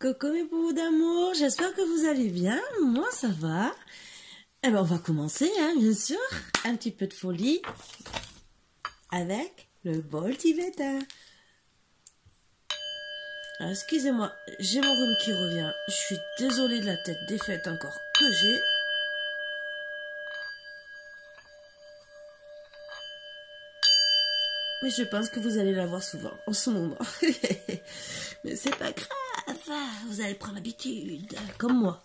Coucou mes poux d'amour, j'espère que vous allez bien, moi ça va. Eh ben on va commencer, hein, bien sûr, un petit peu de folie avec le bol tibétain. Alors, excusez-moi, j'ai mon rhume qui revient, je suis désolée de la tête défaite encore que j'ai. Mais je pense que vous allez la voir souvent en ce moment. Mais c'est pas grave, vous allez prendre l'habitude, comme moi.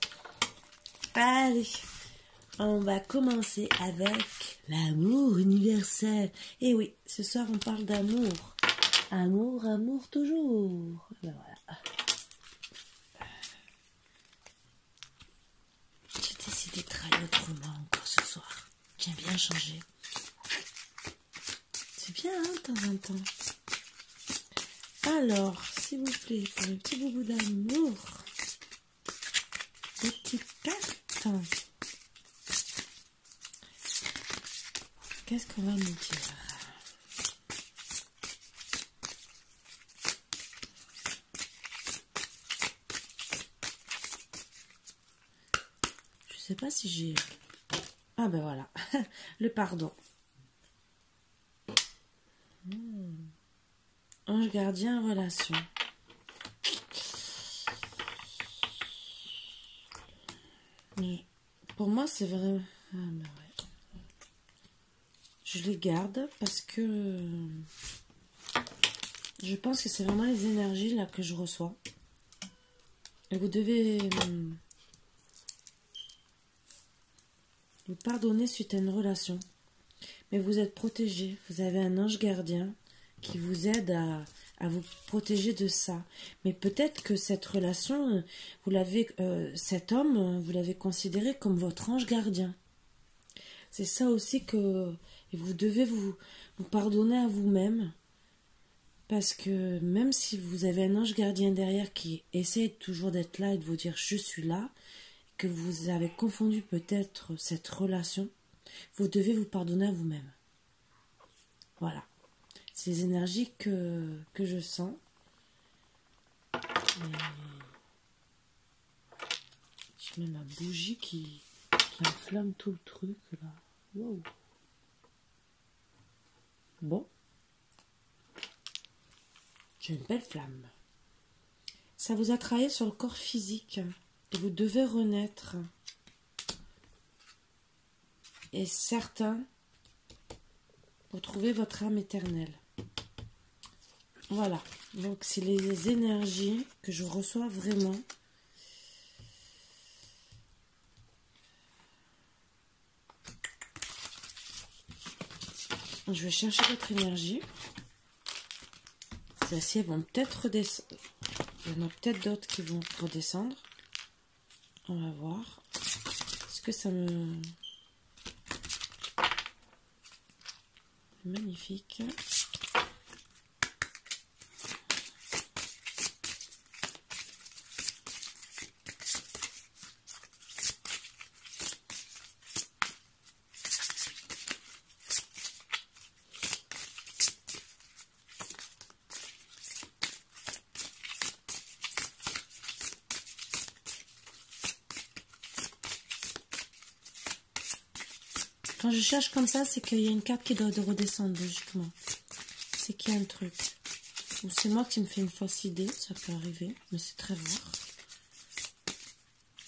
Allez, on va commencer avec l'amour universel. Et oui, ce soir on parle d'amour. Amour, amour toujours. Ben voilà. J'ai décidé de travailler autrement encore ce soir. J'aime bien changer. C'est bien, hein, de temps en temps. Alors, s'il vous plaît, pour un petit boubou d'amour, des petites cartes. Qu'est-ce qu'on va nous dire? Je sais pas si j'ai... Ah ben voilà, le pardon. Ange gardien, relation. Mais pour moi, c'est vrai. Ah ben ouais. Je les garde parce que je pense que c'est vraiment les énergies là que je reçois. Et vous devez vous pardonner suite à une relation. Mais vous êtes protégé. Vous avez un ange gardien qui vous aide à vous protéger de ça. Mais peut-être que cette relation, vous l'avez, cet homme, vous l'avez considéré comme votre ange gardien. C'est ça aussi que vous devez vous pardonner à vous-même. Parce que même si vous avez un ange gardien derrière qui essaie toujours d'être là et de vous dire « je suis là », que vous avez confondu peut-être cette relation, vous devez vous pardonner à vous-même. Voilà. C'est les énergies que je sens. Et je mets ma bougie qui enflamme tout le truc là. Wow. Bon. J'ai une belle flamme. Ça vous a travaillé sur le corps physique. Et vous devez renaître. Et certains, pour trouver votre âme éternelle. Voilà. Donc, c'est les énergies que je reçois vraiment. Je vais chercher votre énergie. Celles-ci vont peut-être redescendre. Il y en a peut-être d'autres qui vont redescendre. On va voir. Est-ce que ça me... Magnifique. Quand je cherche comme ça, c'est qu'il y a une carte qui doit redescendre, logiquement. C'est qu'il y a un truc. Ou c'est moi qui me fais une fausse idée, ça peut arriver, mais c'est très rare.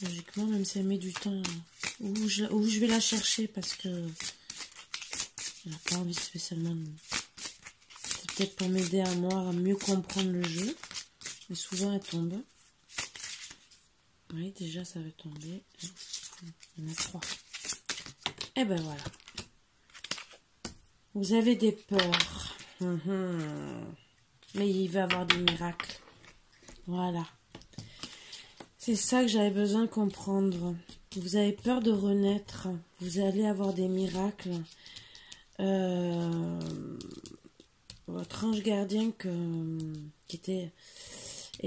Logiquement, même si elle met du temps, où je vais la chercher parce que elle n'a pas envie spécialement. C'est peut-être pour m'aider à moi à mieux comprendre le jeu, mais souvent elle tombe. Oui, déjà ça va tomber. Il y en a 3. Et ben voilà. Vous avez des peurs. Mais il va y avoir des miracles. Voilà. C'est ça que j'avais besoin de comprendre. Vous avez peur de renaître. Vous allez avoir des miracles. Votre ange gardien qui est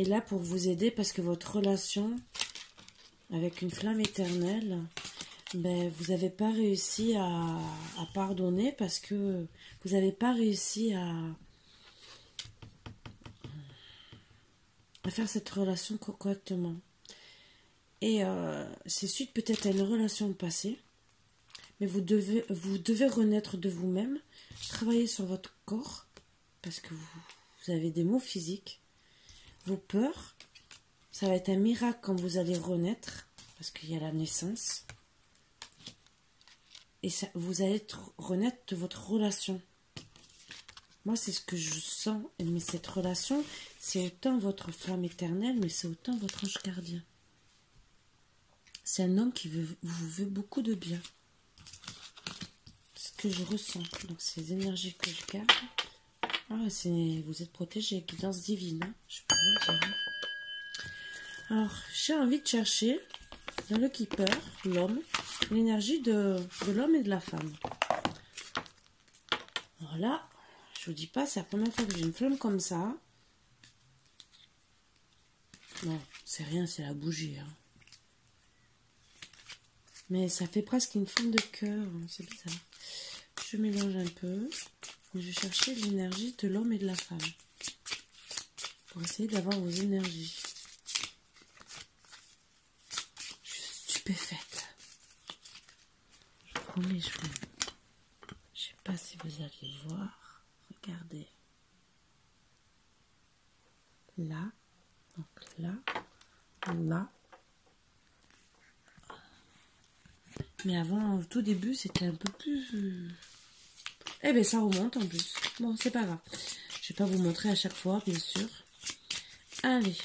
là pour vous aider parce que votre relation avec une flamme éternelle, ben, vous n'avez pas réussi à pardonner parce que vous n'avez pas réussi à faire cette relation correctement. Et c'est suite peut-être à une relation passée, mais vous devez renaître de vous-même, travailler sur votre corps, parce que vous avez des maux physiques, vos peurs, ça va être un miracle quand vous allez renaître, parce qu'il y a la naissance, et ça, vous allez renaître de votre relation. Moi, c'est ce que je sens, mais cette relation, c'est autant votre flamme éternelle, mais c'est autant votre ange gardien. C'est un homme qui vous veut beaucoup de bien. Ce que je ressens, donc ces énergies que je garde. Ah, vous êtes protégé, guidance divine, hein, je peux vous le dire. Alors, j'ai envie de chercher dans le keeper, l'homme, l'énergie de l'homme et de la femme. Alors là, je vous dis pas, c'est la première fois que j'ai une flamme comme ça. Non, c'est rien, c'est la bougie. Hein. Mais ça fait presque une forme de cœur, hein, c'est bizarre. Je mélange un peu. Je vais chercher l'énergie de l'homme et de la femme. Pour essayer d'avoir vos énergies. Je suis stupéfaite. Je promets, je sais pas si vous allez voir. Regardez. Là. Donc là. Là. Mais avant, au tout début, c'était un peu plus... Eh bien, ça remonte en plus. Bon, c'est pas grave. Je vais pas vous montrer à chaque fois, bien sûr. Allez.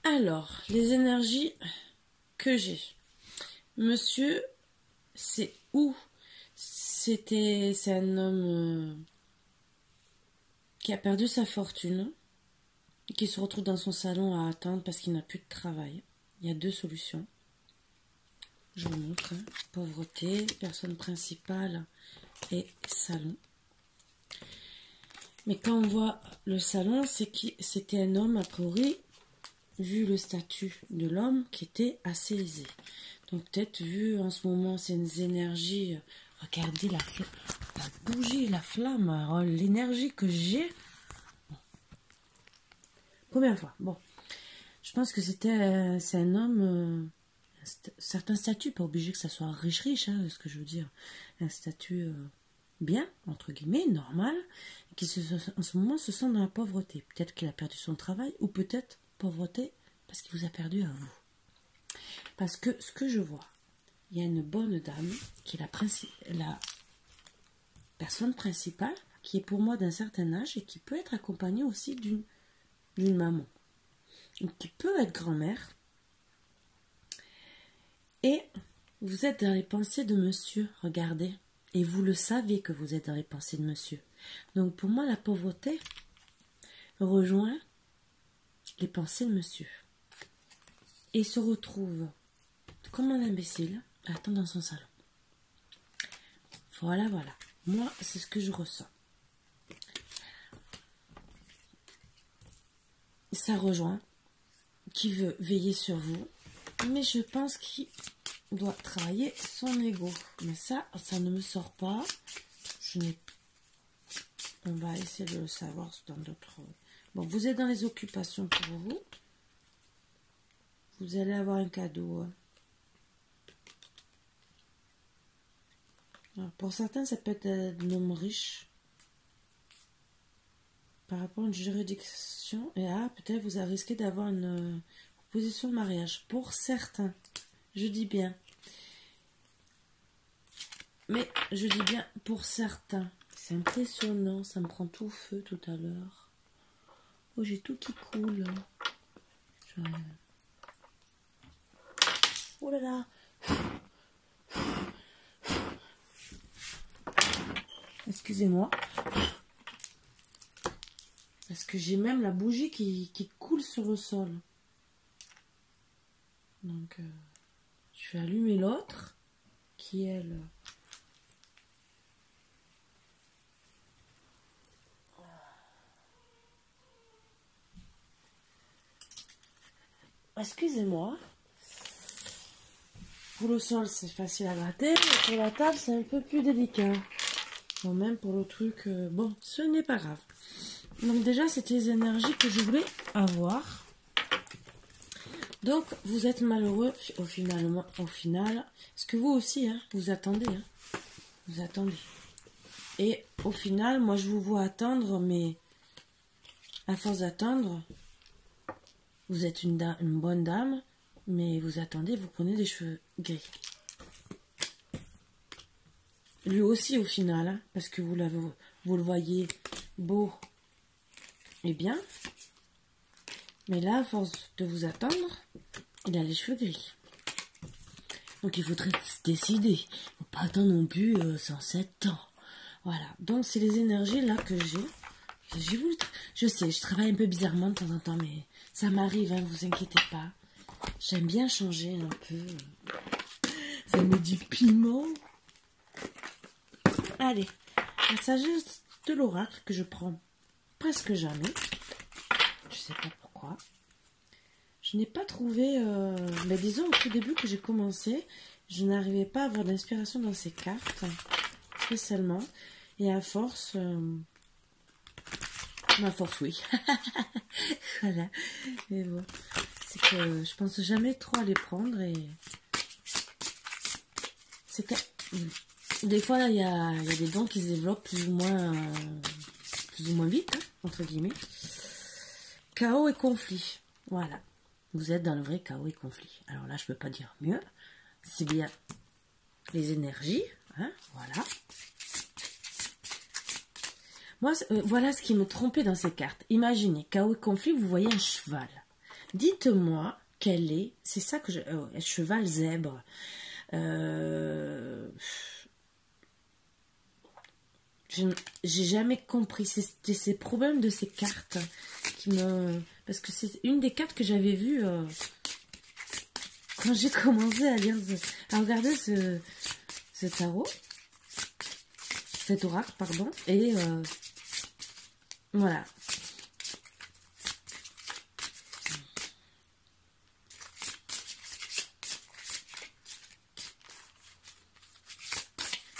Alors, les énergies que j'ai. Monsieur, c'est où? C'est un homme qui a perdu sa fortune, qui se retrouve dans son salon à attendre parce qu'il n'a plus de travail. Il y a deux solutions. Je vous montre. Hein. Pauvreté, personne principale et salon. Mais quand on voit le salon, c'est que c'était un homme, a priori, vu le statut de l'homme, qui était assez aisé. Donc peut-être vu en ce moment ces énergies, regardez la bougie, la flamme, l'énergie que j'ai. Bon. Première fois, bon. Je pense que c'est un homme, certain statut, pas obligé que ça soit riche, hein, ce que je veux dire. Un statut bien, entre guillemets, normal, qui en ce moment se sent dans la pauvreté. Peut-être qu'il a perdu son travail, ou peut-être pauvreté parce qu'il vous a perdu à vous. Parce que ce que je vois, il y a une bonne dame qui est la personne principale, qui est pour moi d'un certain âge et qui peut être accompagnée aussi d'une maman, qui peut être grand-mère. Et vous êtes dans les pensées de monsieur, regardez. Et vous le savez que vous êtes dans les pensées de monsieur. Donc pour moi, la pauvreté rejoint les pensées de monsieur. Et se retrouve comme un imbécile à attendre dans son salon. Voilà, voilà. Moi, c'est ce que je ressens. Ça rejoint qui veut veiller sur vous, mais je pense qu'il doit travailler son ego. Mais ça ne me sort pas. On va essayer de le savoir dans d'autres... Bon, vous êtes dans les occupations pour vous. Vous allez avoir un cadeau. Alors, pour certains, ça peut être un homme riche. Par rapport à une juridiction. Et peut-être vous risquez d'avoir une proposition de mariage. Pour certains. Je dis bien. Mais je dis bien pour certains. C'est impressionnant, ça me prend tout feu tout à l'heure. Oh, j'ai tout qui coule. Oh là là. Excusez-moi. Parce que j'ai même la bougie qui coule sur le sol. Donc, je vais allumer l'autre, qui elle... Excusez-moi. Pour le sol, c'est facile à gratter. Et pour la table, c'est un peu plus délicat. Bon, même pour le truc... bon, ce n'est pas grave. Donc déjà, c'était les énergies que je voulais avoir. Donc, vous êtes malheureux au final. Parce que vous aussi, hein, vous attendez. Hein, vous attendez. Et au final, moi, je vous vois attendre, mais à force d'attendre, vous êtes une bonne dame, mais vous attendez, vous prenez des cheveux gris. Lui aussi, au final, hein, parce que vous le voyez beau et bien. Mais là, à force de vous attendre, il a les cheveux gris. Donc, il faudrait se décider. Il ne faut pas attendre non plus 107 ans. Voilà. Donc, c'est les énergies là que j'ai. Je sais, je travaille un peu bizarrement de temps en temps, mais ça m'arrive, hein, vous inquiétez pas. J'aime bien changer un peu. Ça me dit piment. Allez, la sagesse de l'oracle que je prends presque jamais. Je sais pas pourquoi. Je n'ai pas trouvé... mais disons, au tout début que j'ai commencé, je n'arrivais pas à avoir d'inspiration dans ces cartes, spécialement. Et à force... ma force, oui. Voilà. Mais bon, c'est que je pense jamais trop à les prendre et... C'est que... Des fois, il y a des dons qui se développent plus ou moins vite, hein, entre guillemets. Chaos et conflit. Voilà. Vous êtes dans le vrai chaos et conflit. Alors là, je peux pas dire mieux. C'est bien les énergies. Hein, voilà. Moi, voilà ce qui me trompait dans ces cartes. Imaginez, chaos et conflit, vous voyez un cheval. Dites-moi quel est... C'est ça que je... cheval zèbre. J'ai jamais compris. C'était ces problèmes de ces cartes qui me... Parce que c'est une des cartes que j'avais vues quand j'ai commencé à lire, à regarder ce tarot, cet oracle, pardon, et voilà.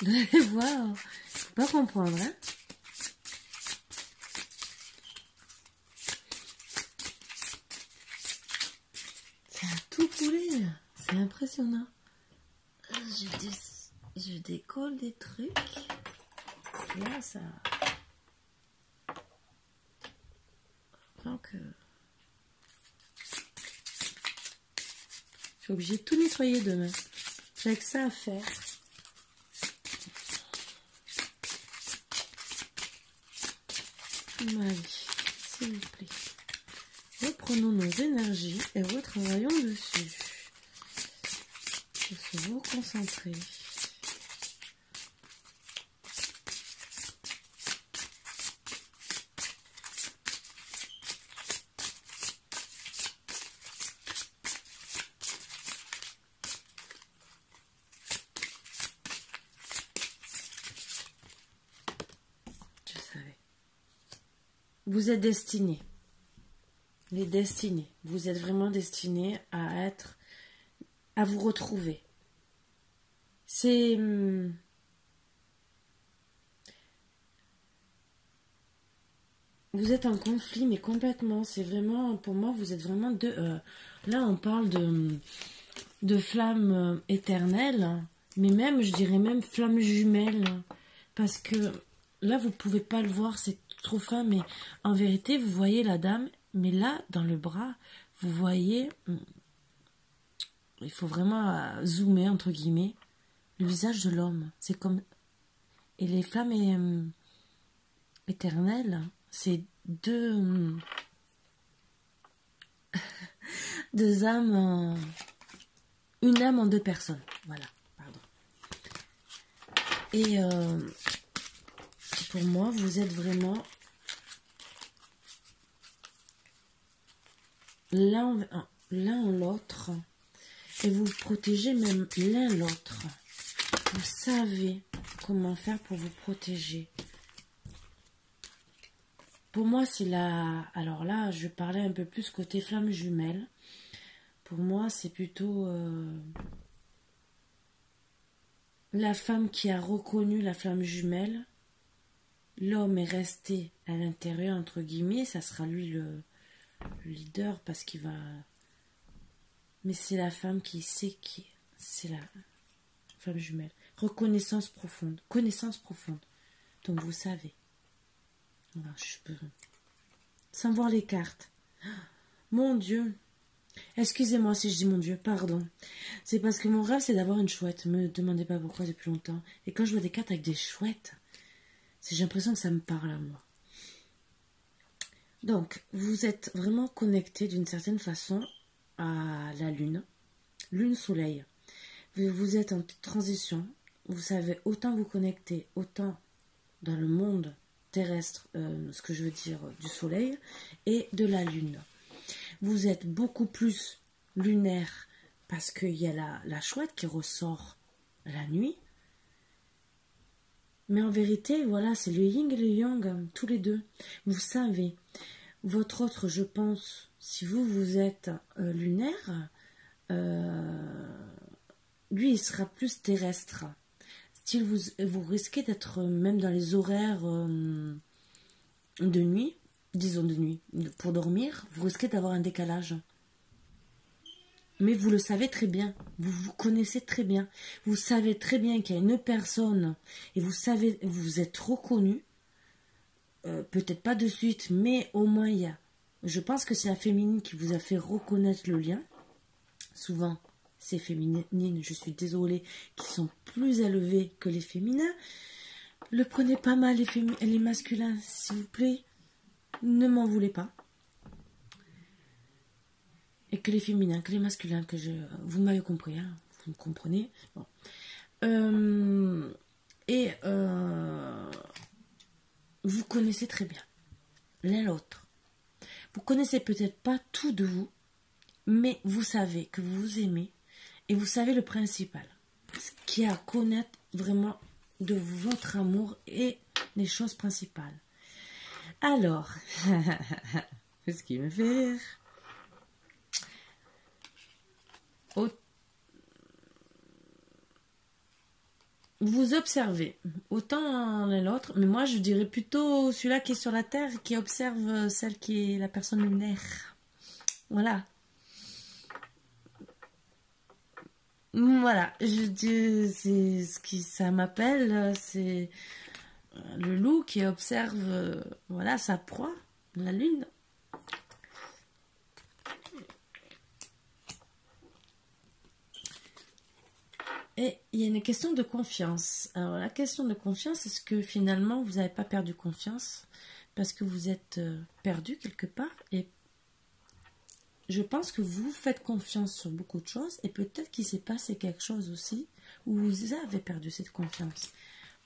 Vous allez voir, faut pas comprendre, hein. Ça a tout coulé, c'est impressionnant. Je décolle des trucs. Et là, ça... Donc, je suis obligée de tout nettoyer demain. J'ai que ça à faire. Allez, s'il vous plaît. Reprenons nos énergies et retravaillons dessus. Il faut vous concentrer. Je savais. Vous êtes destinés. Les destinés. Vous êtes vraiment destinés à vous retrouver. C'est... Vous êtes en conflit, mais complètement. C'est vraiment, pour moi, vous êtes vraiment deux... là, on parle de flammes éternelles, mais même, je dirais même flammes jumelles. Parce que là, vous pouvez pas le voir, c'est trop fin, mais en vérité, vous voyez la dame, mais là, dans le bras, vous voyez... Il faut vraiment entre guillemets, le visage de l'homme. C'est comme... Et les flammes éternel, c'est deux âmes, une âme en deux personnes. Voilà, pardon. Et pour moi, vous êtes vraiment l'un en l'autre. Et vous protégez même l'un l'autre. Vous savez comment faire pour vous protéger. Pour moi, c'est la... Alors là, je parlais un peu plus côté flamme jumelle. Pour moi, c'est plutôt la femme qui a reconnu la flamme jumelle. L'homme est resté à l'intérieur, entre guillemets. Ça sera lui le leader parce qu'il va... Mais c'est la femme qui sait qui... C'est la flamme jumelle. Reconnaissance profonde. Connaissance profonde. Donc vous savez. Voilà, je peux... Sans voir les cartes. Mon Dieu. Excusez-moi si je dis mon Dieu, pardon. C'est parce que mon rêve, c'est d'avoir une chouette. Me demandez pas pourquoi depuis longtemps. Et quand je vois des cartes avec des chouettes, j'ai l'impression que ça me parle à moi. Donc, vous êtes vraiment connecté d'une certaine façon à la lune. Lune-soleil. Vous êtes en transition. Vous savez autant vous connecter, autant dans le monde terrestre, ce que je veux dire, du soleil, et de la lune. Vous êtes beaucoup plus lunaire parce qu'il y a la chouette qui ressort la nuit. Mais en vérité, voilà, c'est le yin et le yang, tous les deux. Vous savez, votre autre, je pense, si vous êtes lunaire, lui, il sera plus terrestre. Style, vous risquez d'être même dans les horaires de nuit, disons de nuit, pour dormir, vous risquez d'avoir un décalage. Mais vous le savez très bien, vous vous connaissez très bien, vous savez très bien qu'il y a une personne et vous savez, vous êtes reconnu, peut-être pas de suite, mais au moins il y a. Je pense que c'est la féminine qui vous a fait reconnaître le lien. Souvent, ces féminines, je suis désolée, qui sont plus élevées que les féminins. Le prenez pas mal les masculins, s'il vous plaît. Ne m'en voulez pas. Et que les féminins, que les masculins, vous m'avez compris, hein, vous me comprenez. Bon. Vous connaissez très bien l'un l'autre. Vous connaissez peut-être pas tout de vous, mais vous savez que vous vous aimez et vous savez le principal, ce qui est à connaître vraiment de votre amour et les choses principales. Alors, ce qui me fait rire. Vous observez, autant l'un l'autre, mais moi je dirais plutôt celui-là qui est sur la terre, qui observe celle qui est la personne lunaire. Voilà. Voilà, je dis, c'est ce qui ça m'appelle, c'est le loup qui observe, voilà, sa proie, la lune. Et il y a une question de confiance. Alors la question de confiance, est-ce que finalement vous n'avez pas perdu confiance parce que vous êtes perdu quelque part? Et je pense que vous faites confiance sur beaucoup de choses et peut-être qu'il s'est passé quelque chose aussi où vous avez perdu cette confiance.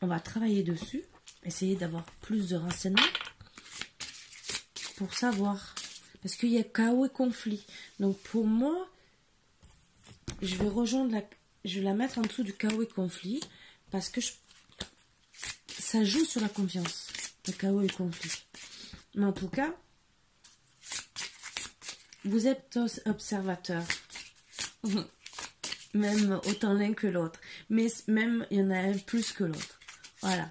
On va travailler dessus, essayer d'avoir plus de renseignements pour savoir. Parce qu'il y a chaos et conflit. Donc pour moi, je vais la mettre en dessous du chaos et conflit parce que ça joue sur la confiance, le chaos et le conflit. Mais en tout cas, vous êtes observateur, même autant l'un que l'autre, mais même il y en a un plus que l'autre. Voilà.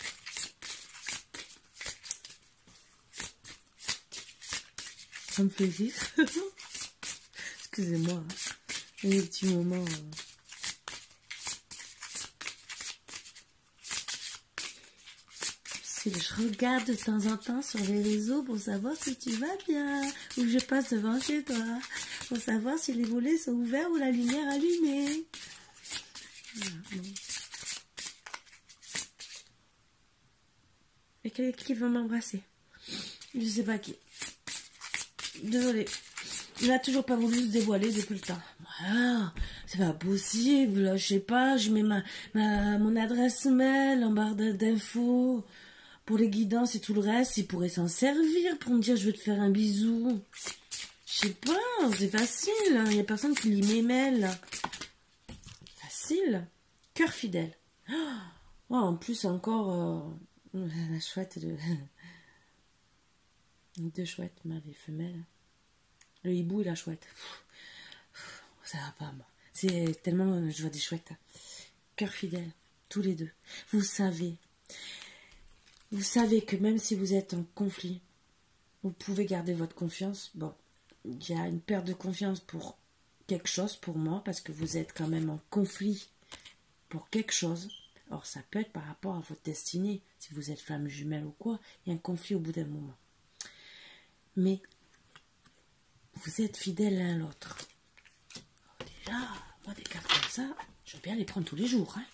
Ça me fait rire. Excusez-moi, hein. Il y a des petits moments. Je regarde de temps en temps sur les réseaux pour savoir si tu vas bien, ou je passe devant chez toi, pour savoir si les volets sont ouverts ou la lumière allumée. Voilà, bon. Et qui veut m'embrasser? Je sais pas qui. Désolée. Il n'a toujours pas voulu se dévoiler depuis le temps. Voilà, c'est pas possible. Je sais pas, je mets mon adresse mail en barre d'infos pour les guidances et tout le reste. Il pourrait s'en servir pour me dire je veux te faire un bisou. Je sais pas, c'est facile. Il n'y a personne qui lit mes mails. Facile. Cœur fidèle. Oh, en plus, encore la chouette de. Deux chouettes, mâles et femelles. Le hibou et la chouette. Ça va pas, moi. C'est tellement. Je vois des chouettes. Cœur fidèle. Tous les deux. Vous savez que même si vous êtes en conflit, vous pouvez garder votre confiance. Bon, il y a une perte de confiance pour quelque chose, pour moi, parce que vous êtes quand même en conflit pour quelque chose. Or, ça peut être par rapport à votre destinée. Si vous êtes flamme jumelle ou quoi, il y a un conflit au bout d'un moment. Mais vous êtes fidèles l'un à l'autre. Déjà, moi, des cartes comme ça, je veux bien les prendre tous les jours. Hein.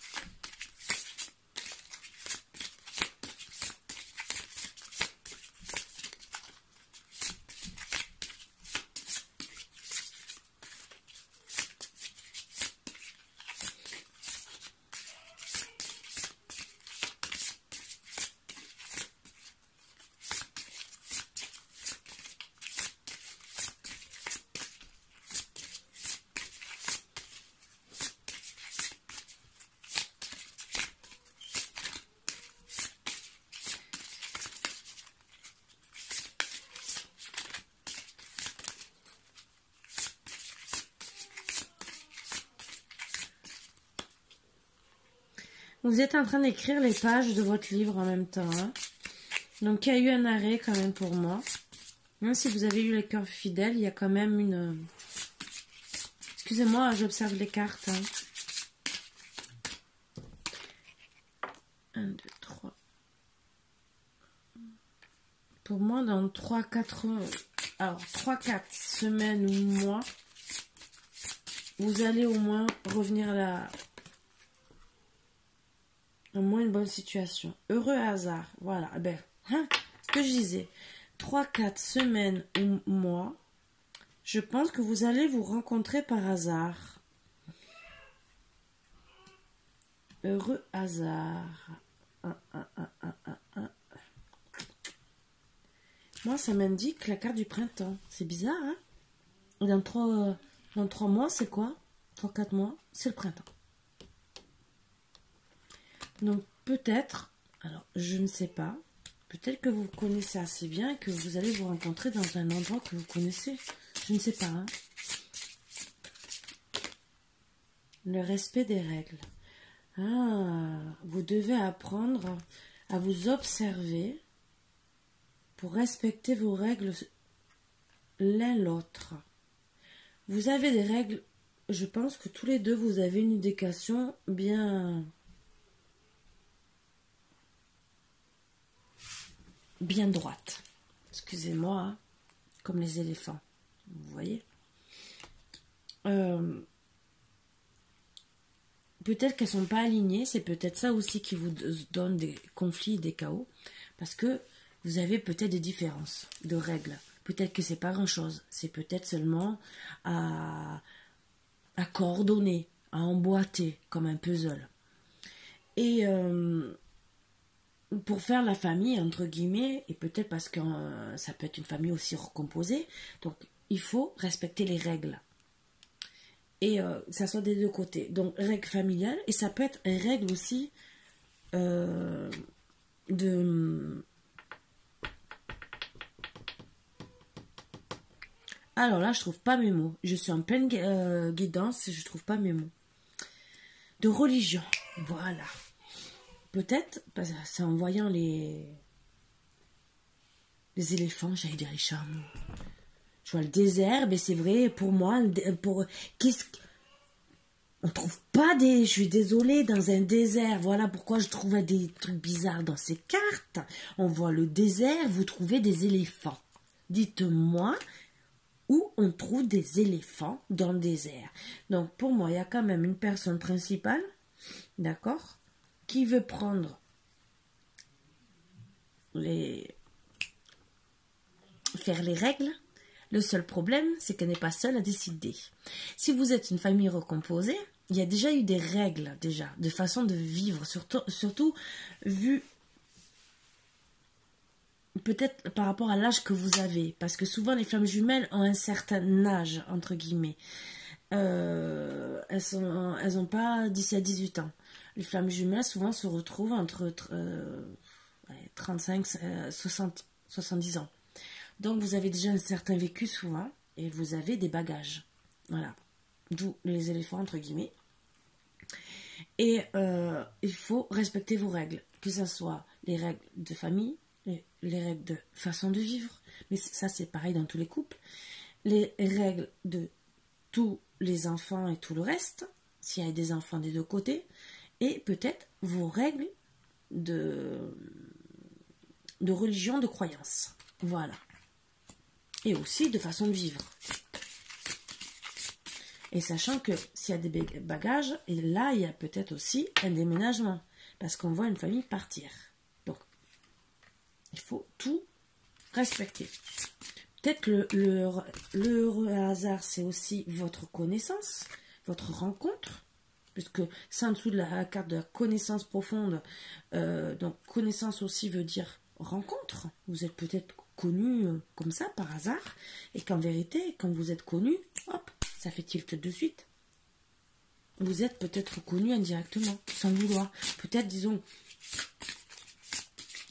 Vous êtes en train d'écrire les pages de votre livre en même temps. Hein. Donc, il y a eu un arrêt quand même pour moi. Même si vous avez eu les cœurs fidèles, il y a quand même une... Excusez-moi, j'observe les cartes. Hein. 1, 2, 3. Pour moi, dans 3-4 semaines ou mois, vous allez au moins revenir à au moins une bonne situation. Heureux hasard. Voilà. Ben, hein, ce que je disais. 3-4 semaines ou mois, je pense que vous allez vous rencontrer par hasard. Heureux hasard. Moi, ça m'indique la carte du printemps. C'est bizarre, hein? Dans 3 mois, c'est quoi? 3-4 mois, c'est le printemps. Donc peut-être, alors je ne sais pas, peut-être que vous connaissez assez bien et que vous allez vous rencontrer dans un endroit que vous connaissez. Je ne sais pas. Hein. Le respect des règles. Ah, vous devez apprendre à vous observer pour respecter vos règles l'un l'autre. Vous avez des règles, je pense que tous les deux vous avez une éducation bien droite. Excusez-moi, hein, comme les éléphants. Vous voyez? Peut-être qu'elles ne sont pas alignées. C'est peut-être ça aussi qui vous donne des conflits, des chaos. Parce que vous avez peut-être des différences de règles. Peut-être que c'est pas grand-chose. C'est peut-être seulement à coordonner, à emboîter, comme un puzzle. Et... pour faire la famille, entre guillemets, et peut-être parce que ça peut être une famille aussi recomposée, donc il faut respecter les règles. Et ça soit des deux côtés. Donc, règles familiales, et ça peut être une règle aussi de... Alors là, je trouve pas mes mots. Je suis en pleine guidance et je trouve pas mes mots. De religion, voilà. Peut-être, c'est en voyant les éléphants, j'allais dire les chameaux. Je vois le désert, mais c'est vrai, pour moi, on trouve pas je suis désolée, dans un désert. Voilà pourquoi je trouvais des trucs bizarres dans ces cartes. On voit le désert, vous trouvez des éléphants. Dites-moi où on trouve des éléphants dans le désert. Donc, pour moi, il y a quand même une personne principale, d'accord, qui veut prendre faire les règles. Le seul problème, c'est qu'elle n'est pas seule à décider. Si vous êtes une famille recomposée, il y a déjà eu des règles, de façon de vivre, surtout vu peut-être par rapport à l'âge que vous avez. Parce que souvent, les flammes jumelles ont un certain âge, entre guillemets. Elles n'ont pas 17 à 18 ans. Les flammes jumelles, souvent, se retrouvent entre 35 70 ans. Donc, vous avez déjà un certain vécu souvent, et vous avez des bagages. Voilà. D'où les éléphants, entre guillemets. Et il faut respecter vos règles, que ce soit les règles de famille, les règles de façon de vivre, mais ça, c'est pareil dans tous les couples, les règles de tous les enfants et tout le reste, s'il y a des enfants des deux côtés, et peut-être vos règles de religion, de croyance. Voilà. Et aussi de façon de vivre. Et sachant que s'il y a des bagages, et là, il y a peut-être aussi un déménagement. Parce qu'on voit une famille partir. Donc, il faut tout respecter. Peut-être que le hasard, c'est aussi votre connaissance, votre rencontre. Puisque c'est en dessous de la carte de la connaissance profonde. Donc, connaissance aussi veut dire rencontre. Vous êtes peut-être connu comme ça, par hasard. Et qu'en vérité, quand vous êtes connu, hop, ça fait tilt de suite. Vous êtes peut-être connu indirectement, sans le vouloir. Peut-être, disons,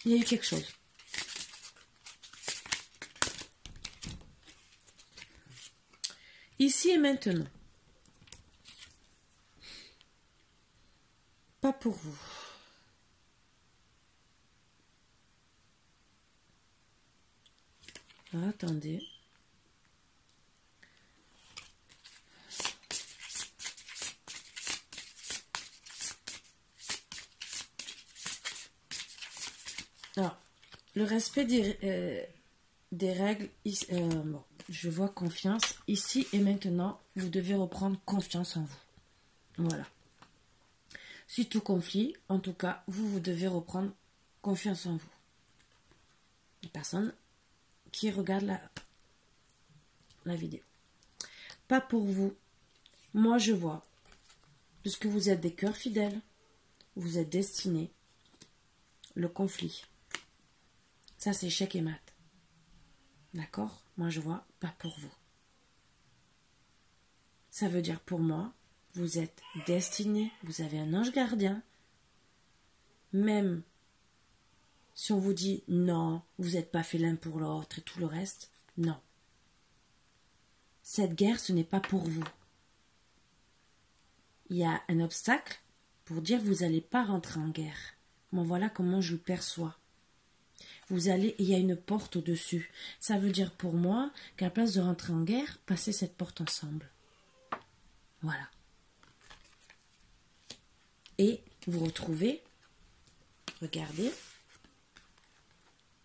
il y a eu quelque chose. Ici et maintenant. Pas pour vous. Ah, attendez. Alors, le respect des règles, bon, je vois confiance. Ici et maintenant, vous devez reprendre confiance en vous. Voilà. Si tout conflit, en tout cas, vous devez reprendre confiance en vous. Les personnes qui regardent la vidéo. Pas pour vous. Moi, je vois. Puisque vous êtes des cœurs fidèles, vous êtes destinés. Le conflit. Ça, c'est échec et mat. D'accord? Moi, je vois pas pour vous. Ça veut dire pour moi, vous êtes destinés, vous avez un ange gardien. Même si on vous dit non, vous n'êtes pas fait l'un pour l'autre et tout le reste, non. Cette guerre, ce n'est pas pour vous. Il y a un obstacle pour dire vous n'allez pas rentrer en guerre. Moi, voilà comment je le perçois. Vous allez, il y a une porte au-dessus. Ça veut dire pour moi qu'à la place de rentrer en guerre, passez cette porte ensemble. Voilà. Et vous retrouvez, regardez,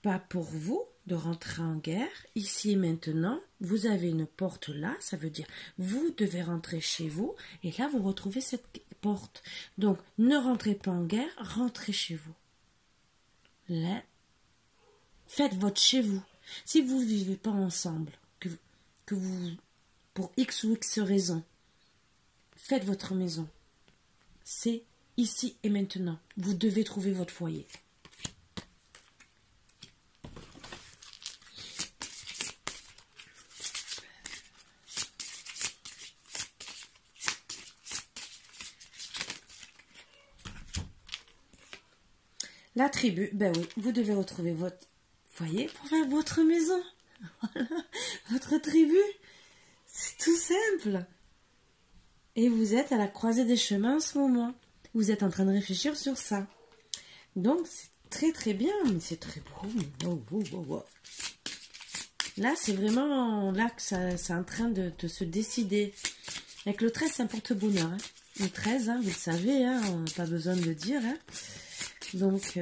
pas pour vous de rentrer en guerre. Ici et maintenant, vous avez une porte là, ça veut dire vous devez rentrer chez vous. Et là, vous retrouvez cette porte. Donc, ne rentrez pas en guerre, rentrez chez vous. Là, faites votre chez vous. Si vous ne vivez pas ensemble, que vous, pour X ou X raison, faites votre maison. C'est ici et maintenant. Vous devez trouver votre foyer. La tribu, ben oui, vous devez retrouver votre foyer pour faire votre maison. Voilà, votre tribu. C'est tout simple. Et vous êtes à la croisée des chemins en ce moment. Vous êtes en train de réfléchir sur ça. Donc, c'est très très bien, mais c'est très beau. Là, c'est vraiment là que c'est en train de se décider. Avec le 13, c'est un porte-bonheur. Hein. Le 13, hein, vous le savez, hein, on n'a pas besoin de le dire. Hein. Donc,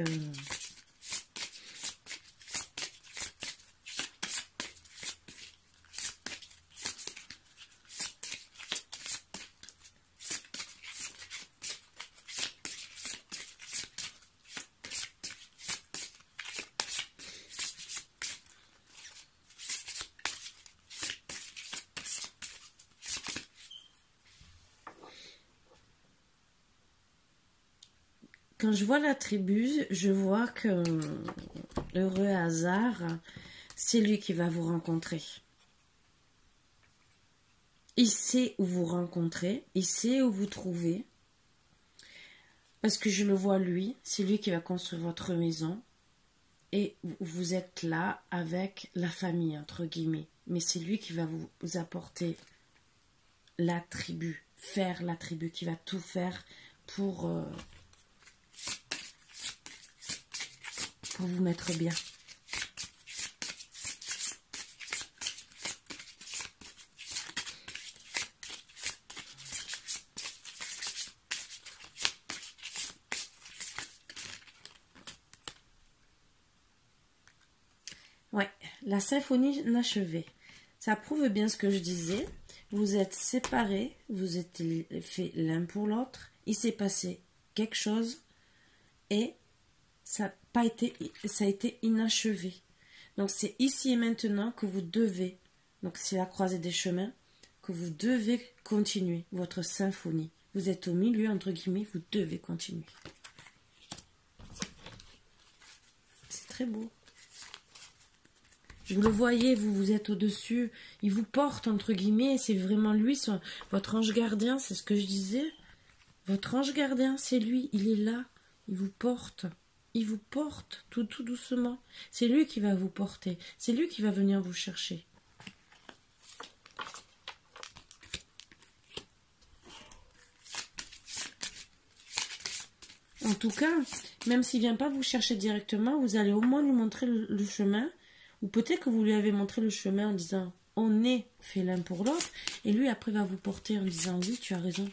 quand je vois la tribu, je vois que heureux hasard, c'est lui qui va vous rencontrer. Il sait où vous rencontrer, il sait où vous trouver. Parce que je le vois lui, c'est lui qui va construire votre maison. Et vous êtes là avec la famille, entre guillemets. Mais c'est lui qui va vous apporter la tribu, faire la tribu, qui va tout faire pour vous mettre bien. Ouais, la symphonie inachevée. Ça prouve bien ce que je disais. Vous êtes séparés, vous êtes faits l'un pour l'autre. Il s'est passé quelque chose et ça a été inachevé. Donc c'est ici et maintenant que vous devez, donc c'est la croisée des chemins, que vous devez continuer votre symphonie. Vous êtes au milieu, entre guillemets, vous devez continuer. C'est très beau. Vous le voyez, vous êtes au-dessus, il vous porte, entre guillemets, c'est vraiment lui, votre ange gardien, c'est ce que je disais. Votre ange gardien, c'est lui, il est là, il vous porte tout doucement. C'est lui qui va vous porter, c'est lui qui va venir vous chercher. En tout cas, même s'il ne vient pas vous chercher directement, vous allez au moins lui montrer le chemin. Ou peut-être que vous lui avez montré le chemin en disant « on est fait l'un pour l'autre » et lui après va vous porter en disant « oui, tu as raison ».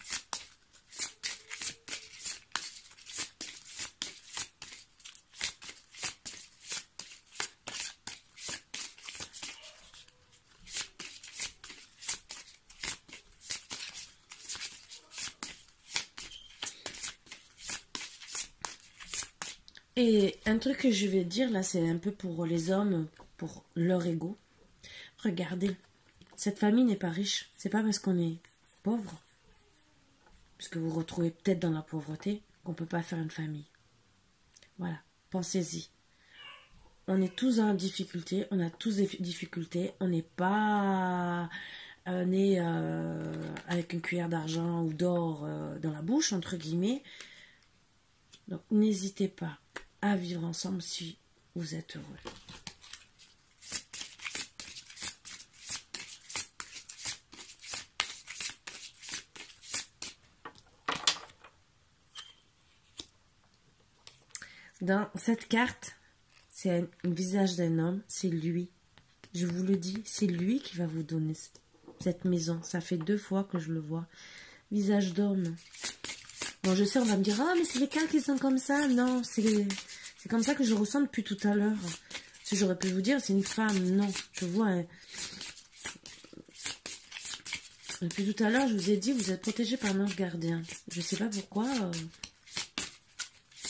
Et un truc que je vais dire là, c'est un peu pour les hommes, pour leur ego. Regardez, cette famille n'est pas riche. C'est pas parce qu'on est pauvre, puisque vous vous retrouvez peut-être dans la pauvreté, qu'on ne peut pas faire une famille. Voilà, pensez-y. On est tous en difficulté, on a tous des difficultés, on n'est pas né avec une cuillère d'argent ou d'or dans la bouche, entre guillemets. Donc n'hésitez pas à vivre ensemble si vous êtes heureux. Dans cette carte, c'est un visage d'un homme, c'est lui. Je vous le dis, c'est lui qui va vous donner cette maison. Ça fait 2 fois que je le vois. Visage d'homme. Bon, je sais, on va me dire, ah, mais c'est les cartes qui sont comme ça. Non, c'est comme ça que je le ressens depuis tout à l'heure. Si j'aurais pu vous dire, c'est une femme. Non, je vois depuis tout à l'heure, je vous ai dit, vous êtes protégé par un ange gardien. Je sais pas pourquoi.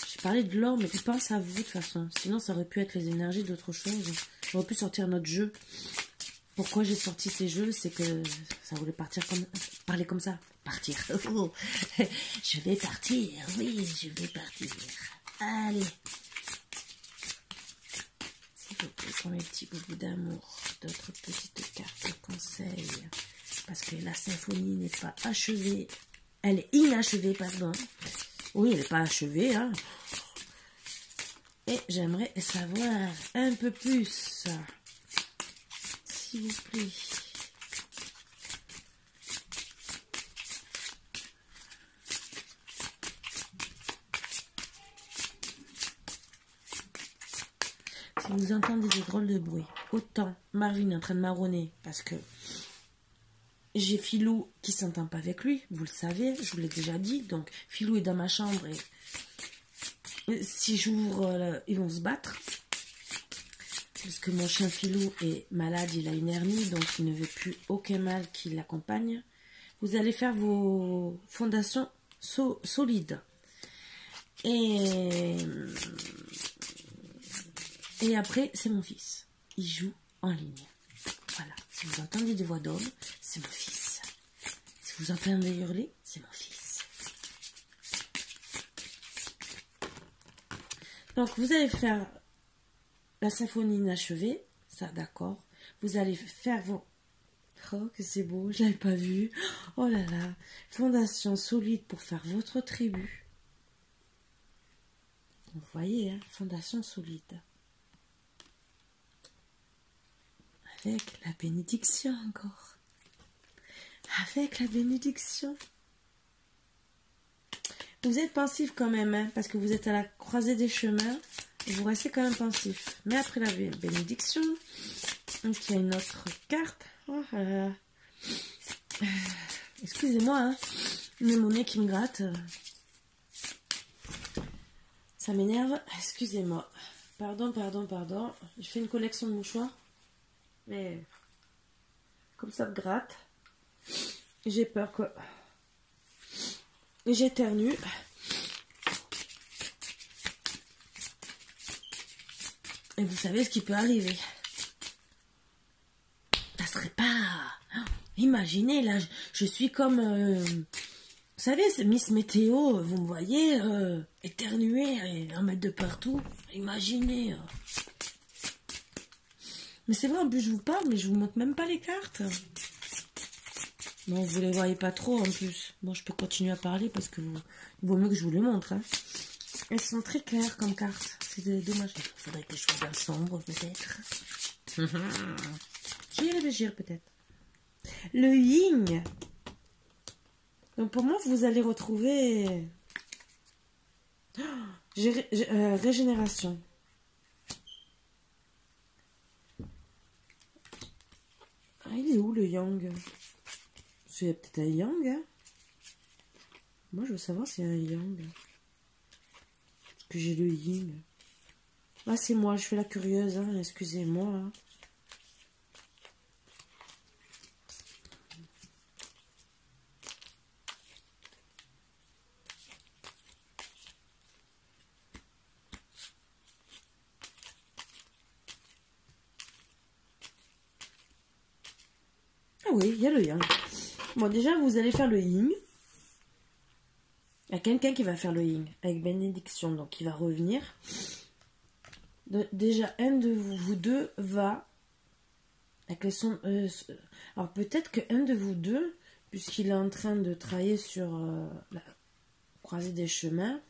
J'ai parlé de l'or, mais il pense à vous de toute façon. Sinon, ça aurait pu être les énergies d'autre chose. J'aurais pu sortir notre jeu. Pourquoi j'ai sorti ces jeux, c'est que ça voulait parler comme ça. Partir. Oh, je vais partir. Oui, je vais partir. Allez. S'il vous plaît, pour mes petits bobos d'amour, d'autres petites cartes de conseil. Parce que la symphonie n'est pas achevée. Elle est inachevée, pardon. Oui, elle n'est pas achevée, hein. Et j'aimerais savoir un peu plus. S'il vous plaît. Si vous entendez des drôles de bruit, autant Marvin est en train de marronner parce que j'ai Philou qui ne s'entend pas avec lui, vous le savez, je vous l'ai déjà dit. Donc Philou est dans ma chambre et si j'ouvre, ils vont se battre. Parce que mon chien Philou est malade, il a une hernie, donc il ne veut plus aucun mâle qui l'accompagne. Vous allez faire vos fondations solides. Et après, c'est mon fils. Il joue en ligne. Voilà. Si vous entendez des voix d'homme, c'est mon fils. Si vous entendez hurler, c'est mon fils. Donc, vous allez faire la symphonie inachevée. Ça, d'accord. Vous allez faire vos... Oh, que c'est beau, je ne l'avais pas vu. Oh là là. Fondation solide pour faire votre tribu. Vous voyez, hein, fondation solide. Avec la bénédiction encore. Avec la bénédiction. Vous êtes pensif quand même, hein, parce que vous êtes à la croisée des chemins. Vous restez quand même pensif. Mais après la bénédiction, donc il y a une autre carte. Oh là là. Excusez-moi, hein, mais mon nez qui me gratte. Ça m'énerve. Excusez-moi. Pardon. Je fais une collection de mouchoirs. Mais comme ça me gratte. J'ai peur que... Et j'éternue. Et vous savez ce qui peut arriver. Ça serait pas... Imaginez, là, je suis comme... vous savez, c'est Miss Météo, vous me voyez, éternuer et en mettre de partout. Imaginez. Mais c'est vrai, en plus, je vous parle, mais je vous montre même pas les cartes. Bon, vous les voyez pas trop, en plus. Bon, je peux continuer à parler parce que il vaut mieux que je vous les montre. Hein. Elles sont très claires comme cartes. C'est dommage. Il faudrait que je sois bien sombre, peut-être. Je vais y réfléchir, peut-être. Le yin. Donc, pour moi, vous allez retrouver... régénération. Ah, il est où, le yang? C'est peut-être un yang, hein? Moi, je veux savoir s'il y a un yang. Parce que j'ai le yin. Ah, c'est moi, je fais la curieuse, hein, excusez-moi. Hein. Ah oui, il y a le yang. Bon, déjà, vous allez faire le yin. Il y a quelqu'un qui va faire le yin avec bénédiction, donc il va revenir. Déjà, un de vous deux va... Avec son, alors peut-être qu'un de vous deux, puisqu'il est en train de travailler sur la croisée des chemins,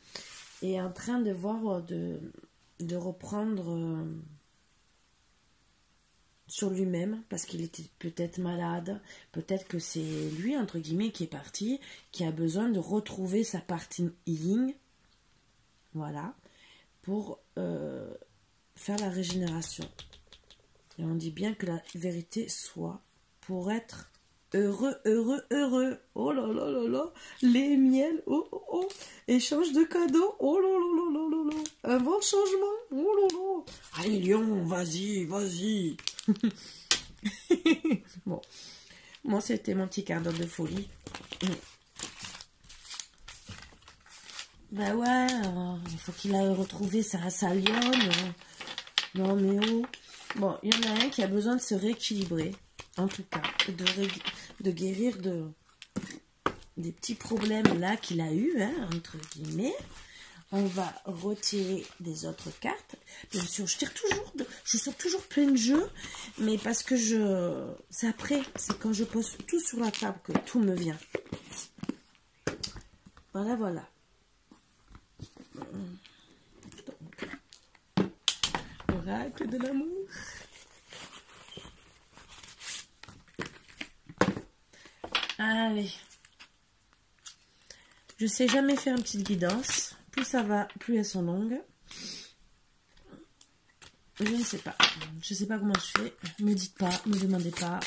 est en train de voir de reprendre sur lui-même, parce qu'il était peut-être malade, peut-être que c'est lui, entre guillemets, qui est parti, qui a besoin de retrouver sa partie yin, voilà, pour faire la régénération. Et on dit bien que la vérité soit pour être heureux. Oh là là là là. Les miels. Oh oh oh. Échange de cadeaux. Oh là là là là là là. Un bon changement. Oh là là. Allez Lion, vas-y. Bon. Moi, c'était mon petit quart d'heure de folie. Bah ouais, il faut qu'il aille retrouver sa lionne. Non mais oh. Bon, il y en a un qui a besoin de se rééquilibrer, en tout cas, de guérir des petits problèmes là qu'il a eu, hein, entre guillemets. On va retirer des autres cartes. Bien sûr, je sors toujours plein de jeux, mais parce que c'est après, c'est quand je pose tout sur la table que tout me vient. Voilà. Oracle de l'amour. Allez. Je sais jamais faire une petite guidance. Plus ça va, plus elles sont longues. Je ne sais pas. Je ne sais pas comment je fais. Me dites pas, me demandez pas.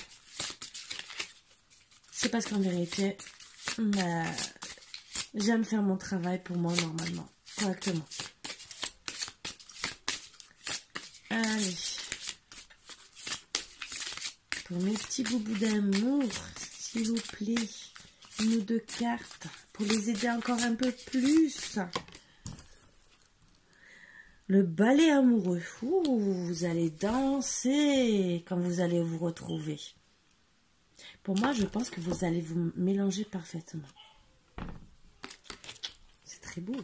C'est parce qu'en vérité, j'aime faire mon travail pour moi normalement, correctement. Allez. Pour mes petits boubous d'amour, s'il vous plaît, une ou deux cartes pour les aider encore un peu plus. Le ballet amoureux. Ouh, vous allez danser quand vous allez vous retrouver. Pour moi, je pense que vous allez vous mélanger parfaitement. C'est très beau.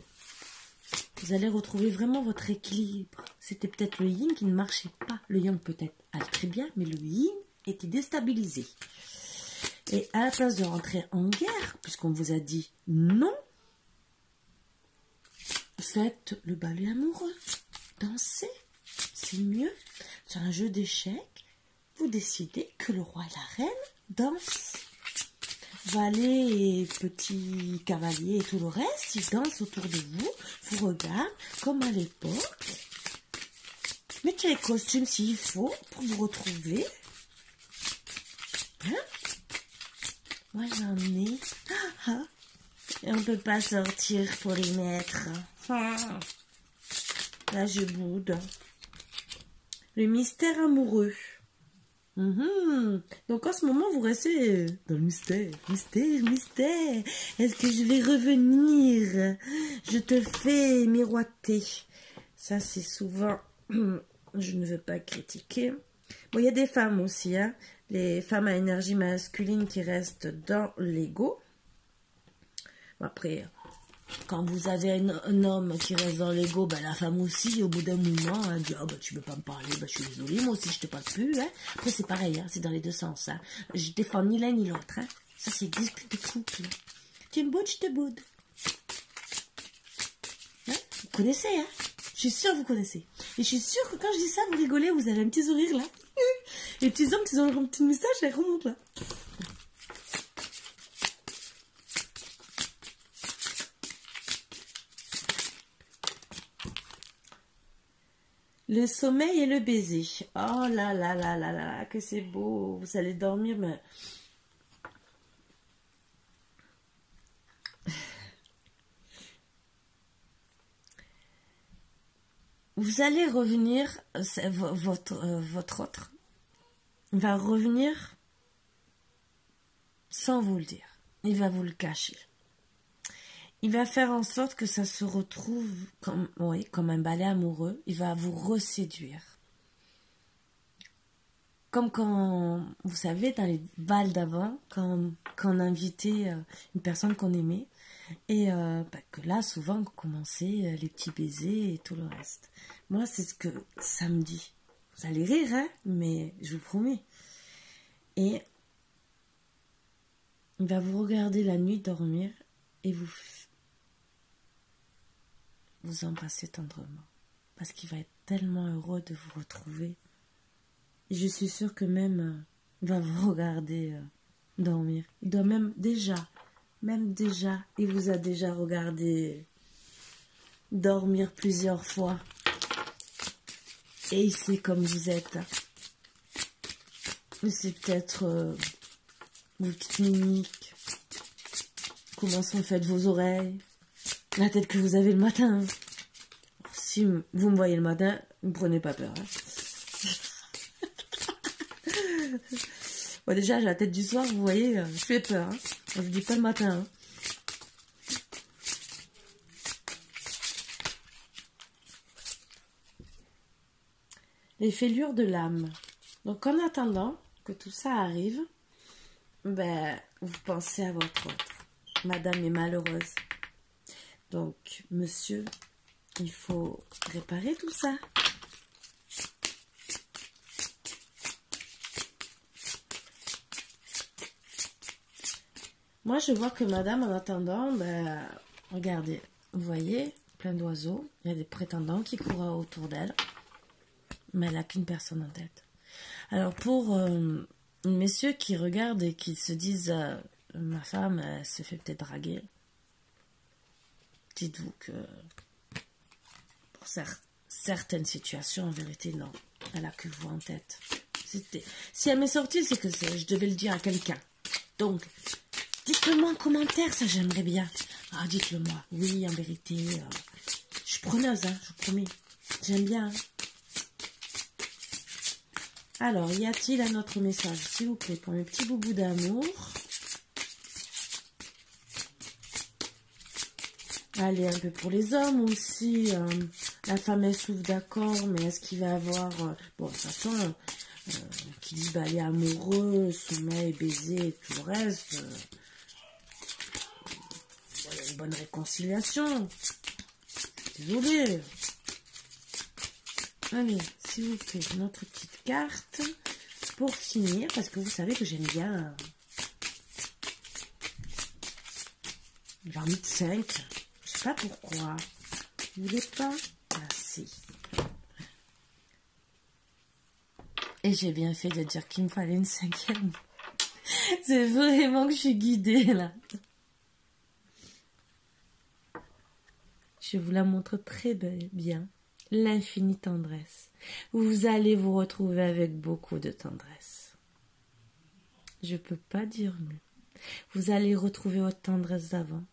Vous allez retrouver vraiment votre équilibre. C'était peut-être le yin qui ne marchait pas. Le yang peut-être allait très bien, mais le yin était déstabilisé. Et à la place de rentrer en guerre, puisqu'on vous a dit non, faites le ballet amoureux. Dansez, c'est mieux. C'est un jeu d'échecs. Vous décidez que le roi et la reine dansent. Valet et petit cavalier et tout le reste, ils dansent autour de vous, vous regardent comme à l'époque. Mettez les costumes s'il faut pour vous retrouver. Hein? Moi j'en ai. Et on ne peut pas sortir pour les mettre. Là je boude. Le mystère amoureux. Donc en ce moment vous restez dans le mystère, mystère. Est-ce que je vais revenir? Je te fais miroiter. Ça c'est souvent, je ne veux pas critiquer. Bon, il y a des femmes aussi, hein. Les femmes à énergie masculine qui restent dans l'ego. Bon, après, quand vous avez un homme qui reste dans l'ego, ben, la femme aussi, au bout d'un moment, elle dit « Ah, ben, tu veux pas me parler, ben, je suis désolée, moi aussi, je te parle plus. Hein. » Après, c'est pareil, hein, c'est dans les deux sens. Hein. Je défends ni l'un ni l'autre. Hein. Ça, c'est dispute de couple. Tu me boudes, je te boude. Hein, vous connaissez, hein? Je suis sûre que vous connaissez. Et je suis sûre que quand je dis ça, vous rigolez, vous avez un petit sourire, là. Les petits hommes qui ont un petit moustache, elles remontent, là. Le sommeil et le baiser. Oh là là là là là, que c'est beau. Vous allez dormir, mais... Vous allez revenir, votre autre va revenir sans vous le dire. Il va vous le cacher. Il va faire en sorte que ça se retrouve comme un balai amoureux. Il va vous reséduire. Comme quand, vous savez, dans les bals d'avant, quand on invitait une personne qu'on aimait, et que là, souvent, on commençait les petits baisers et tout le reste. Moi, c'est ce que ça me dit. Vous allez rire, hein, mais je vous promets. Et il va vous regarder la nuit dormir et vous embrasser tendrement. Parce qu'il va être tellement heureux de vous retrouver. Et je suis sûre que même, il va vous regarder dormir. Il doit même déjà, il vous a déjà regardé dormir plusieurs fois. Et il sait comme vous êtes. Mais c'est peut-être vos petites mimiques. Comment sont faites vos oreilles. La tête que vous avez le matin. Si vous me voyez le matin, ne prenez pas peur. Hein. Bon, déjà, j'ai la tête du soir, vous voyez, je fais peur. Hein. Je ne dis pas le matin. Hein. Les fêlures de l'âme. Donc, en attendant que tout ça arrive, ben, vous pensez à votre autre. Madame est malheureuse. Donc, monsieur, il faut réparer tout ça. Moi, je vois que madame, en attendant, ben, regardez, vous voyez, plein d'oiseaux. Il y a des prétendants qui courent autour d'elle. Mais elle n'a qu'une personne en tête. Alors, pour messieurs qui regardent et qui se disent ma femme, elle se fait peut-être draguer. Dites-vous que pour certaines situations, en vérité, non. Elle n'a que vous en tête. Si elle m'est sortie, c'est que je devais le dire à quelqu'un. Donc, dites-le moi en commentaire, ça j'aimerais bien. Ah, dites-le moi. Oui, en vérité, je suis preneuse, hein, je vous promets. J'aime bien. Hein. Alors, y a-t-il un autre message, s'il vous plaît, pour mes petits boubous d'amour? Allez, un peu pour les hommes aussi. La femme, elle souffre, d'accord, mais est-ce qu'il va avoir... bon, de toute façon, qui dit balai amoureux, sommeil, baiser et tout le reste, il y a une bonne réconciliation. désolée. Allez, s'il vous plaît, notre petite carte pour finir, parce que vous savez que j'aime bien. J'ai envie de 5. Je sais pas pourquoi. Vous voulez pas? Ah si. Et j'ai bien fait de dire qu'il me fallait une 5e. C'est vraiment que je suis guidée là. Je vous la montre très bien. L'infinie tendresse. Vous allez vous retrouver avec beaucoup de tendresse. Je ne peux pas dire mieux. Vous allez retrouver votre tendresse d'avant.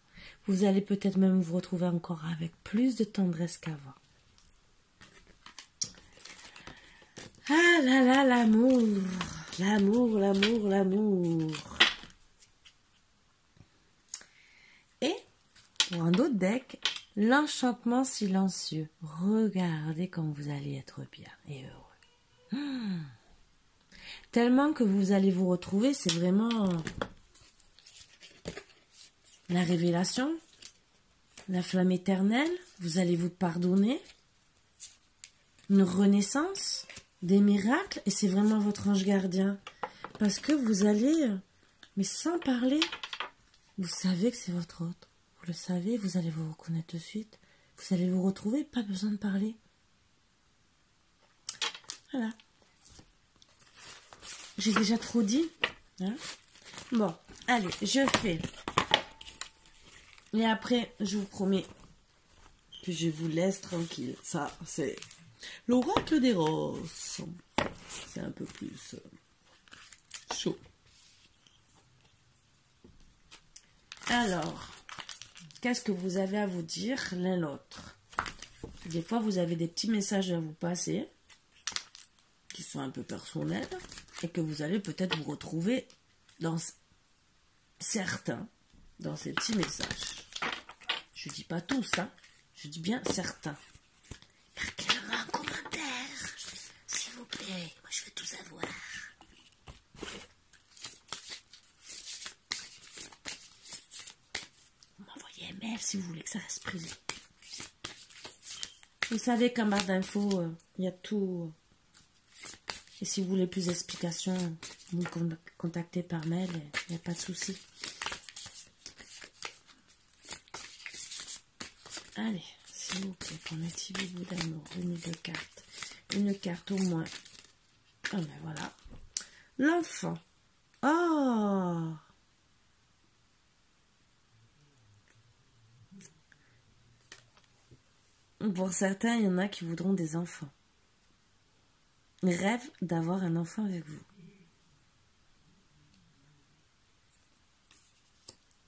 Vous allez peut-être même vous retrouver encore avec plus de tendresse qu'avant. Ah là là, l'amour. L'amour, l'amour, l'amour. Et, pour un autre deck, l'enchantement silencieux. Regardez comme vous allez être bien et heureux. Tellement que vous allez vous retrouver, c'est vraiment la révélation, la flamme éternelle. Vous allez vous pardonner, une renaissance, des miracles, et c'est vraiment votre ange gardien. Parce que vous allez, mais sans parler, vous savez que c'est votre hôte. Vous le savez, vous allez vous reconnaître de suite. Vous allez vous retrouver, pas besoin de parler. Voilà. J'ai déjà trop dit. Hein? Bon, allez, je fais. Et après, je vous promets que je vous laisse tranquille. Ça, c'est l'oracle des roses. C'est un peu plus chaud. Alors, qu'est-ce que vous avez à vous dire l'un l'autre? Des fois, vous avez des petits messages à vous passer qui sont un peu personnels et que vous allez peut-être vous retrouver dans certains, dans ces petits messages. Je dis pas tous, hein. Je dis bien certains. Marquez-le en commentaire, s'il vous plaît. Moi, je veux tout savoir. Vous m'envoyez un mail si vous voulez que ça reste privé. Vous savez qu'en barre d'infos, il y a tout. Et si vous voulez plus d'explications, vous me contactez par mail, il n'y a pas de souci. Allez, s'il vous plaît, pour un petit bout d'amour, une ou deux cartes. Une carte au moins. Ah ben voilà. L'enfant. Oh! Pour certains, il y en a qui voudront des enfants. Ils rêvent d'avoir un enfant avec vous.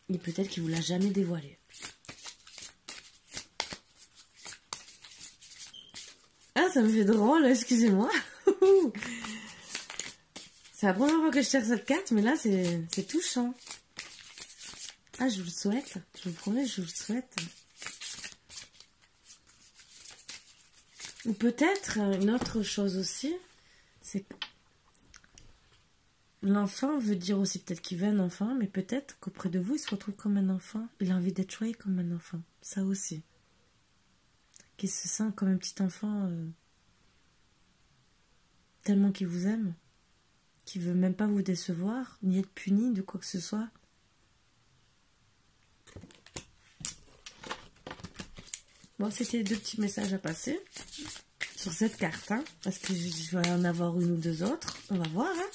Et peut-être qu'il ne vous l'a jamais dévoilé. Ah, ça me fait drôle, excusez-moi. C'est la première fois que je tire cette carte, mais là, c'est touchant. Ah, je vous le souhaite. Je vous promets, je vous le souhaite. Ou peut-être une autre chose aussi, c'est que l'enfant veut dire aussi peut-être qu'il veut un enfant, mais peut-être qu'auprès de vous, il se retrouve comme un enfant. Il a envie d'être choyé comme un enfant. Ça aussi. Qu'il se sent comme un petit enfant tellement qu'il vous aime, qu'il veut même pas vous décevoir, ni être puni de quoi que ce soit. Bon, c'était deux petits messages à passer sur cette carte, hein, parce que je vais en avoir une ou deux autres. On va voir. Hein.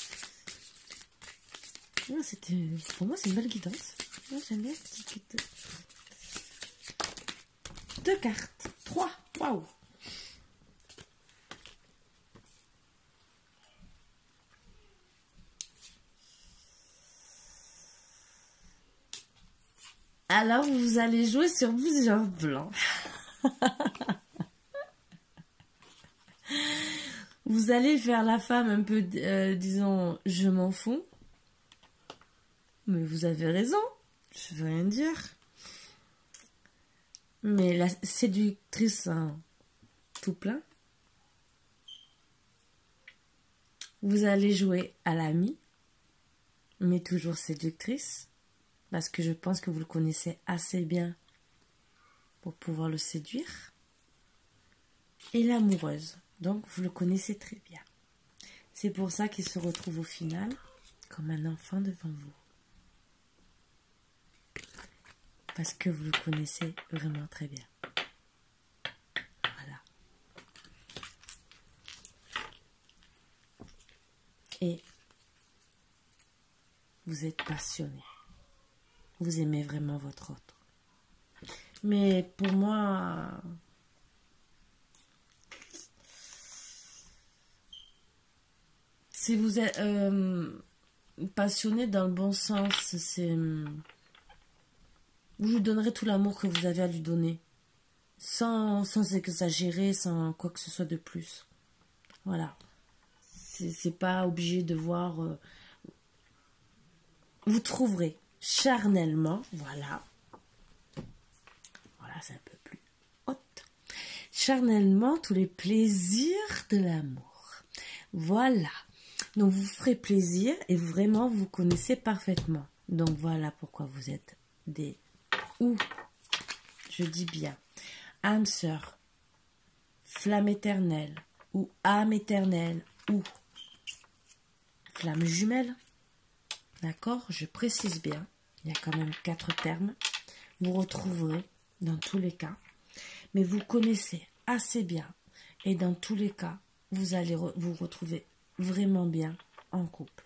Pour moi, c'est une belle guidance. J'aime bien cette petite guidance. Deux cartes. 3. Waouh. Alors, vous allez jouer sur plusieurs plans. Vous allez faire la femme un peu, disons, je m'en fous. Mais vous avez raison. Je veux rien dire. Mais la séductrice, hein, tout plein. Vous allez jouer à l'ami, mais toujours séductrice. Parce que je pense que vous le connaissez assez bien pour pouvoir le séduire. et l'amoureuse. Donc, vous le connaissez très bien. C'est pour ça qu'il se retrouve au final comme un enfant devant vous. Parce que vous le connaissez vraiment très bien. Voilà. Et vous êtes passionné. Vous aimez vraiment votre autre. Mais pour moi, si vous êtes passionné dans le bon sens, c'est vous lui donnerez tout l'amour que vous avez à lui donner, sans exagérer, sans quoi que ce soit de plus. Voilà. C'est pas obligé de voir. Vous trouverez charnellement, voilà. Voilà, c'est un peu plus haute. Charnellement, tous les plaisirs de l'amour. Voilà. Donc, vous ferez plaisir et vraiment, vous connaissez parfaitement. Donc, voilà pourquoi vous êtes des... Ou, je dis bien, âme sœur, flamme éternelle, ou âme éternelle, ou flamme jumelle. D'accord? Je précise bien. Il y a quand même 4 termes. Vous retrouverez dans tous les cas. Mais vous connaissez assez bien. Et dans tous les cas, vous allez vous retrouver vraiment bien en couple.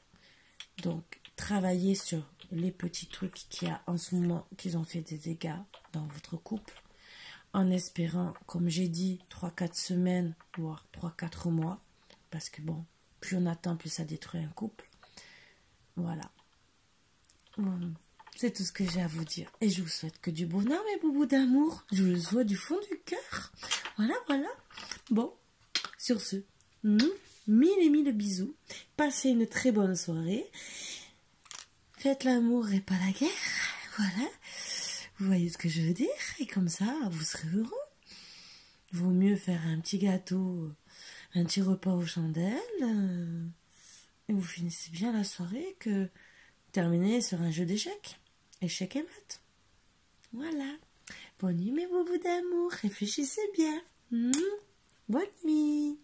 Donc, travaillez sur les petits trucs qu'il y a en ce moment qui ont fait des dégâts dans votre couple. En espérant, comme j'ai dit, 3-4 semaines, voire 3-4 mois. Parce que bon, plus on attend, plus ça détruit un couple. Voilà. C'est tout ce que j'ai à vous dire. Et je vous souhaite que du bonheur, mes boubous d'amour. Je vous le souhaite du fond du cœur. Voilà, voilà. Bon, sur ce, mille et mille bisous. Passez une très bonne soirée. Faites l'amour et pas la guerre. Voilà. Vous voyez ce que je veux dire? Et comme ça, vous serez heureux. Vaut mieux faire un petit gâteau, un petit repas aux chandelles. Et vous finissez bien la soirée que terminer sur un jeu d'échecs. Échecs et maths. Voilà. Bonne nuit mes boubous d'amour. Réfléchissez bien. Bonne nuit.